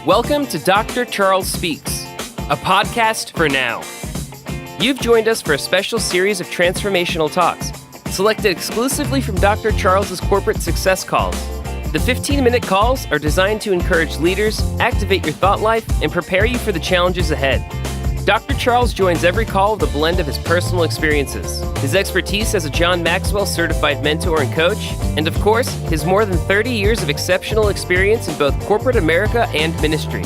Welcome to Dr. Charles Speaks, a podcast for now. You've joined us for a special series of transformational talks, selected exclusively from Dr. Charles's corporate success calls. The 15-minute calls are designed to encourage leaders, activate your thought life, and prepare you for the challenges ahead. Dr. Charles joins every call with a blend of his personal experiences, his expertise as a John Maxwell certified mentor and coach, and of course, his more than 30 years of exceptional experience in both corporate America and ministry.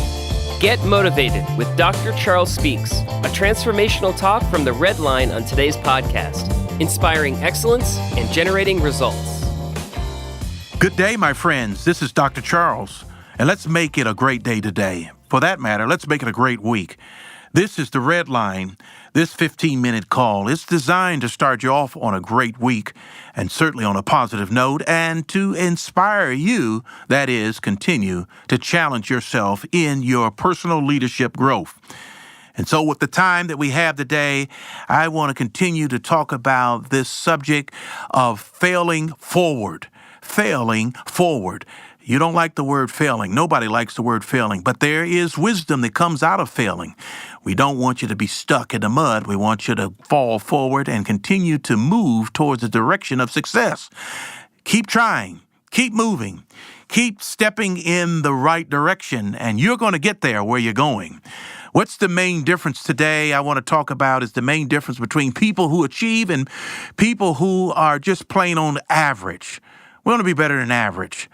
Get motivated with Dr. Charles Speaks, a transformational talk from the Red Line on today's podcast, inspiring excellence and generating results. Good day, my friends. This is Dr. Charles, and let's make it a great day today. For that matter, let's make it a great week. This is the Red Line. This 15-minute call is designed to start you off on a great week and certainly on a positive note and to inspire you, that is, continue to challenge yourself in your personal leadership growth. And so with the time that we have today, I want to continue to talk about this subject of failing forward. Failing forward. You don't like the word failing. Nobody likes the word failing, but there is wisdom that comes out of failing. We don't want you to be stuck in the mud. We want you to fall forward and continue to move towards the direction of success. Keep trying, keep moving, keep stepping in the right direction, and you're going to get there where you're going. What's the main difference today I want to talk about is the main difference between people who achieve and people who are just plain on average. We want to be better than average.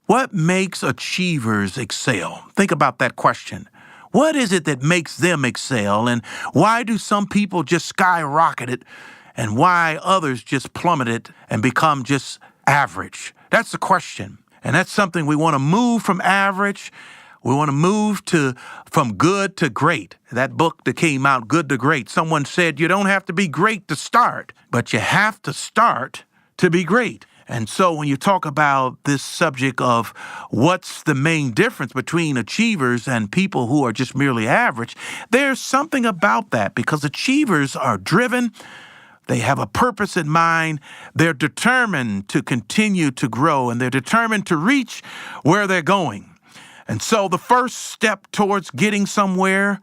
What makes achievers excel? Think about that question. What is it that makes them excel, and why do some people just skyrocket it, and why others just plummet it and become just average? That's the question, and that's something we want to move from average. We want to move from good to great. That book that came out, Good to Great, someone said you don't have to be great to start, but you have to start to be great. And so when you talk about this subject of what's the main difference between achievers and people who are just merely average, there's something about that because achievers are driven. They have a purpose in mind. They're determined to continue to grow, and they're determined to reach where they're going. And so the first step towards getting somewhere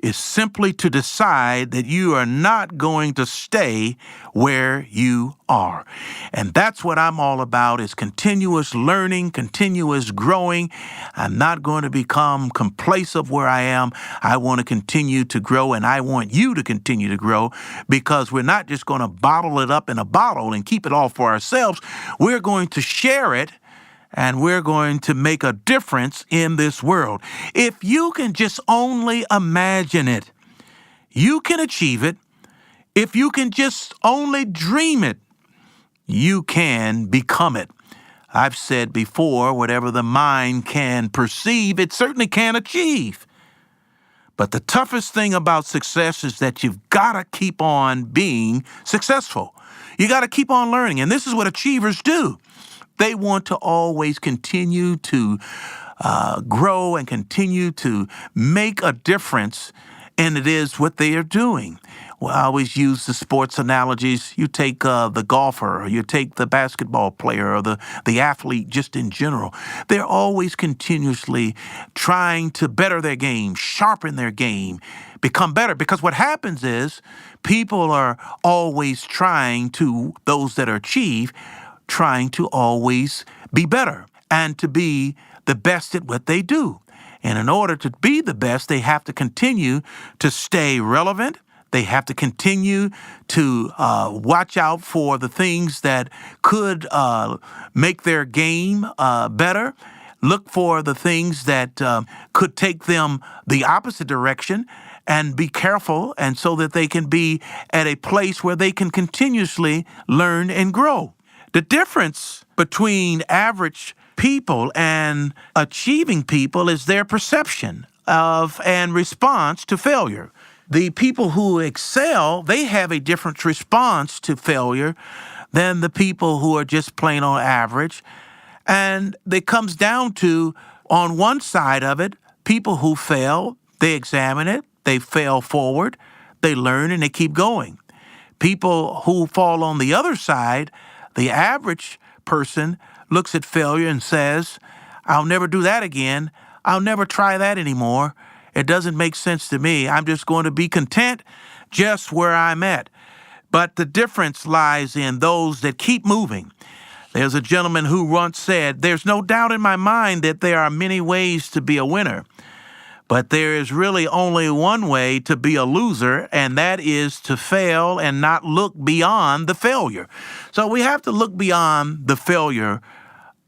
is simply to decide that you are not going to stay where you are. And that's what I'm all about, is continuous learning, continuous growing. I'm not going to become complacent where I am. I want to continue to grow, and I want you to continue to grow, because we're not just going to bottle it up in a bottle and keep it all for ourselves. We're going to share it, and we're going to make a difference in this world. If you can just only imagine it, you can achieve it. If you can just only dream it, you can become it. I've said before, whatever the mind can perceive, it certainly can achieve. But the toughest thing about success is that you've got to keep on being successful. You got to keep on learning, and this is what achievers do. They want to always continue to grow and continue to make a difference, and it is what they are doing. Well, I always use the sports analogies. You take the golfer, or you take the basketball player, or the athlete just in general. They're always continuously trying to better their game, sharpen their game, become better. Because what happens is people are always trying to, those that achieve, trying to always be better and to be the best at what they do. And in order to be the best, they have to continue to stay relevant. They have to continue to watch out for the things that could make their game better. Look for the things that could take them the opposite direction, and be careful, and so that they can be at a place where they can continuously learn and grow. The difference between average people and achieving people is their perception of and response to failure. The people who excel, they have a different response to failure than the people who are just plain on average. And it comes down to, on one side of it, people who fail, they examine it, they fail forward, they learn, and they keep going. People who fall on the other side, the average person looks at failure and says, I'll never do that again. I'll never try that anymore. It doesn't make sense to me. I'm just going to be content just where I'm at. But the difference lies in those that keep moving. There's a gentleman who once said, "There's no doubt in my mind that there are many ways to be a winner, but there is really only one way to be a loser, and that is to fail and not look beyond the failure." So we have to look beyond the failure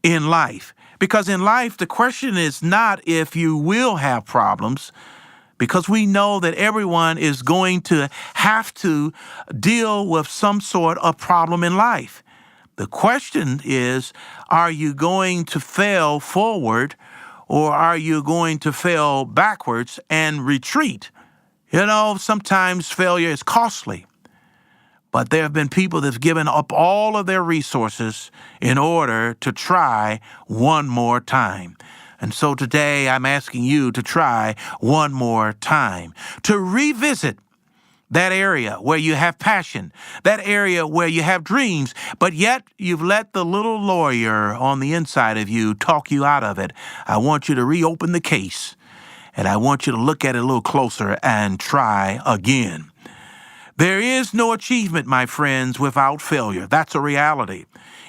in life. Because in life, the question is not if you will have problems, because we know that everyone is going to have to deal with some sort of problem in life. The question is, are you going to fail forward, or are you going to fail backwards and retreat? You know, sometimes failure is costly. But there have been people that have given up all of their resources in order to try one more time. And so today I'm asking you to try one more time, to revisit that area where you have passion, that area where you have dreams, but yet you've let the little lawyer on the inside of you talk you out of it. I want you to reopen the case, and I want you to look at it a little closer and try again. There is no achievement, my friends, without failure. That's a reality.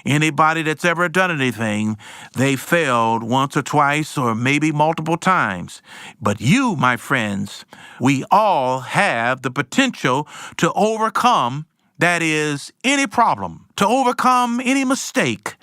Anybody that's ever done anything, they failed once or twice or maybe multiple times. But you, my friends, we all have the potential to overcome, that is, any problem, to overcome any mistake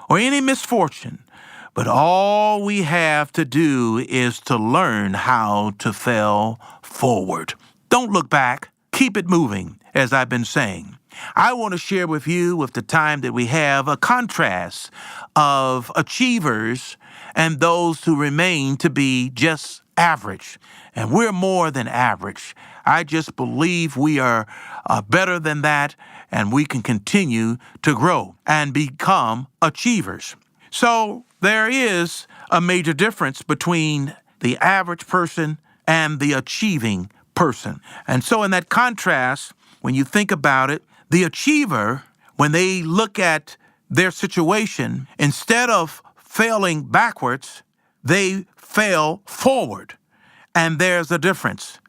or any misfortune. But all we have to do is to learn how to fail forward. Don't look back. Keep it moving, as I've been saying. I want to share with you, with the time that we have, a contrast of achievers and those who remain to be just average. And we're more than average. I just believe we are better than that, and we can continue to grow and become achievers. So there is a major difference between the average person and the achieving person. And so in that contrast, when you think about it, the achiever, when they look at their situation, instead of failing backwards, they fail forward. And there's a difference.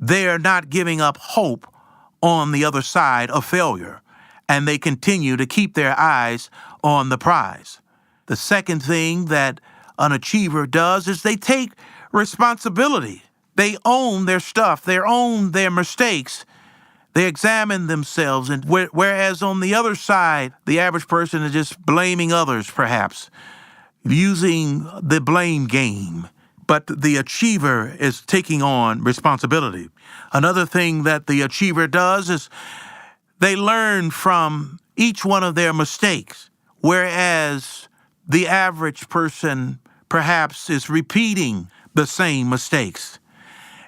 They're not giving up hope on the other side of failure, and they continue to keep their eyes on the prize. The second thing that an achiever does is they take responsibility. They own their stuff. They own their mistakes. They examine themselves. And whereas on the other side, the average person is just blaming others, perhaps, using the blame game. But the achiever is taking on responsibility. Another thing that the achiever does is they learn from each one of their mistakes, whereas the average person perhaps is repeating the same mistakes.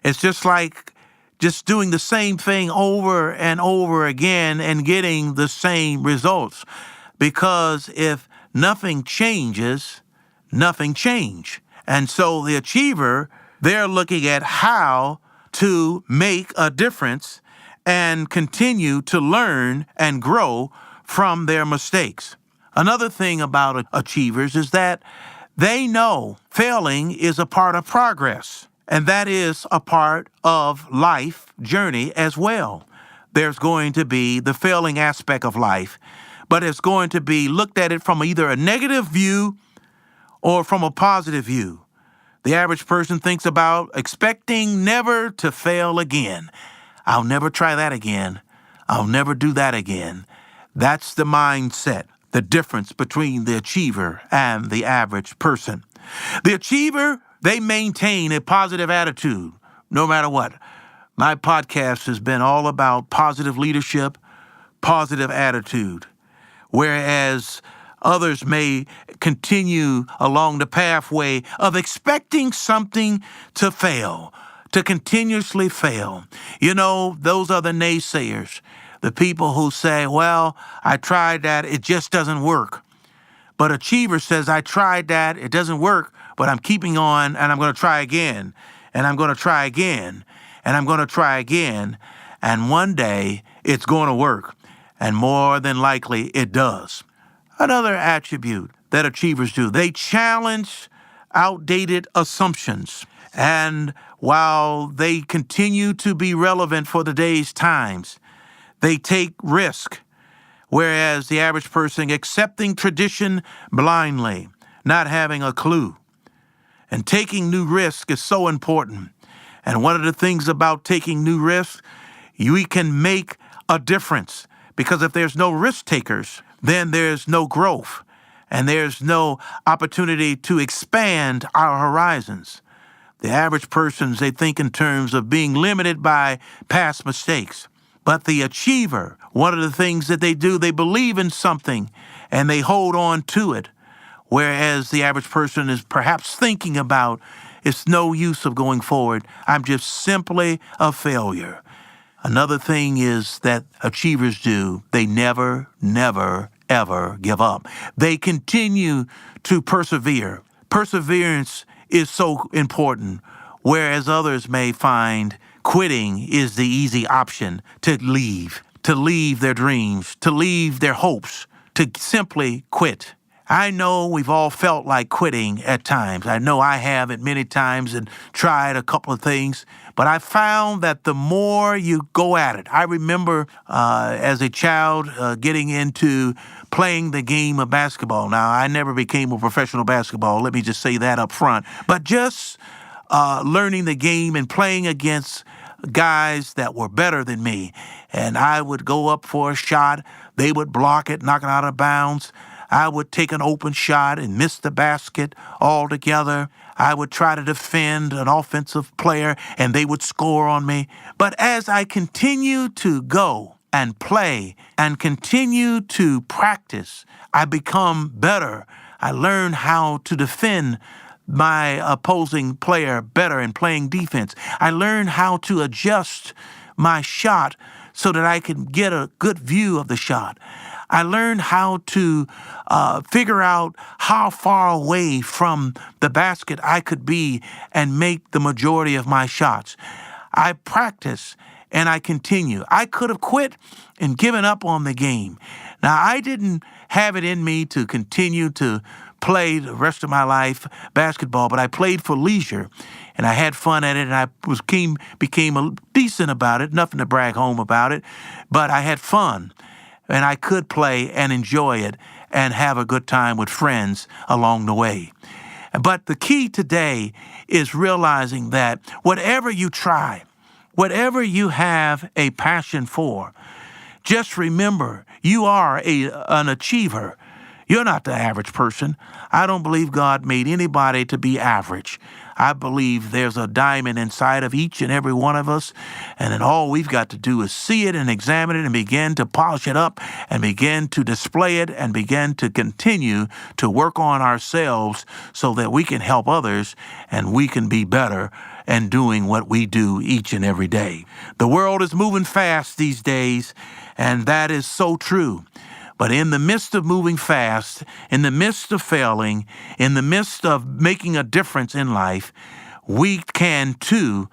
It's just like just doing the same thing over and over again and getting the same results. Because if nothing changes, nothing change. And so the achiever, they're looking at how to make a difference and continue to learn and grow from their mistakes. Another thing about achievers is that they know failing is a part of progress. And that is a part of life journey as well. There's going to be the failing aspect of life, but it's going to be looked at it from either a negative view or from a positive view. The average person thinks about expecting never to fail again. I'll never try that again. I'll never do that again. That's the mindset, the difference between the achiever and the average person. The achiever, they maintain a positive attitude no matter what. My podcast has been all about positive leadership, positive attitude, whereas others may continue along the pathway of expecting something to fail, to continuously fail. You know, those are the naysayers, the people who say, well, I tried that, it just doesn't work. But achiever says, I tried that, it doesn't work, but I'm keeping on and I'm going to try again, and I'm going to try again, and I'm going to try again, and one day it's going to work, and more than likely it does. Another attribute that achievers do, they challenge outdated assumptions. And while they continue to be relevant for today's times, they take risk, whereas the average person accepting tradition blindly, not having a clue. And taking new risk is so important. And one of the things about taking new risks, we can make a difference. Because if there's no risk takers, then there's no growth. And there's no opportunity to expand our horizons. The average persons, they think in terms of being limited by past mistakes. But the achiever, one of the things that they do, they believe in something and they hold on to it. Whereas the average person is perhaps thinking about, it's no use of going forward. I'm just simply a failure. Another thing is that achievers do, they never, ever give up. They continue to persevere. Perseverance is so important, whereas others may find quitting is the easy option to leave their dreams, to leave their hopes, to simply quit. I know we've all felt like quitting at times. I know I have it many times and tried a couple of things, but I found that the more you go at it, I remember as a child getting into playing the game of basketball. Now, I never became a professional basketball. Let me just say that up front. But just learning the game and playing against guys that were better than me. And I would go up for a shot. They would block it, knock it out of bounds. I would take an open shot and miss the basket altogether. I would try to defend an offensive player, and they would score on me. But as I continued to go and play and continue to practice, I become better. I learn how to defend my opposing player better in playing defense. I learn how to adjust my shot so that I can get a good view of the shot. I learned how to figure out how far away from the basket I could be and make the majority of my shots. I practice and I continue. I could have quit and given up on the game. Now, I didn't have it in me to continue to play the rest of my life basketball, but I played for leisure and I had fun at it, and I became decent about it, nothing to brag home about it, but I had fun. And I could play and enjoy it and have a good time with friends along the way. But the key today is realizing that whatever you try, whatever you have a passion for, just remember you are an achiever. You're not the average person. I don't believe God made anybody to be average. I believe there's a diamond inside of each and every one of us, and then all we've got to do is see it and examine it and begin to polish it up and begin to display it and begin to continue to work on ourselves so that we can help others and we can be better and doing what we do each and every day. The world is moving fast these days, and that is so true. But in the midst of moving fast, in the midst of failing, in the midst of making a difference in life, we can too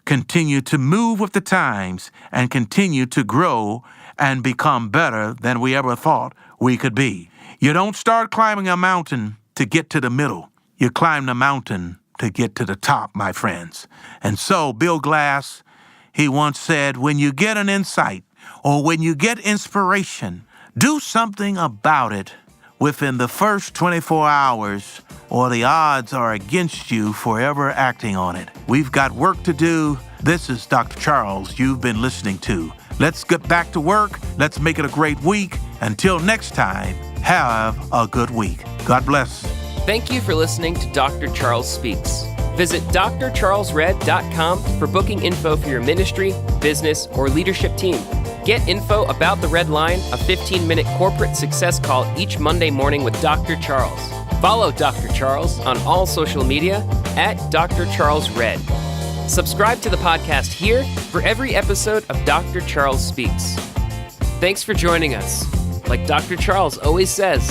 continue to move with the times and continue to grow and become better than we ever thought we could be. You don't start climbing a mountain to get to the middle. You climb the mountain to get to the top, my friends. And so Bill Glass, he once said, when you get an insight or when you get inspiration, do something about it within the first 24 hours, or the odds are against you forever acting on it. We've got work to do. This is Dr. Charles you've been listening to. Let's get back to work. Let's make it a great week. Until next time, have a good week. God bless. Thank you for listening to Dr. Charles Speaks. Visit drcharlesred.com for booking info for your ministry, business, or leadership team. Get info about the Red Line, a 15-minute corporate success call each Monday morning with Dr. Charles. Follow Dr. Charles on all social media at Dr. Charles Red. Subscribe to the podcast here for every episode of Dr. Charles Speaks. Thanks for joining us. Like Dr. Charles always says,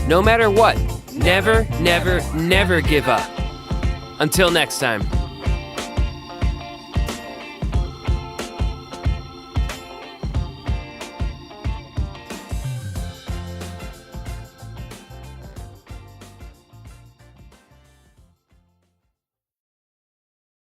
no matter what, never, never, never give up. Until next time.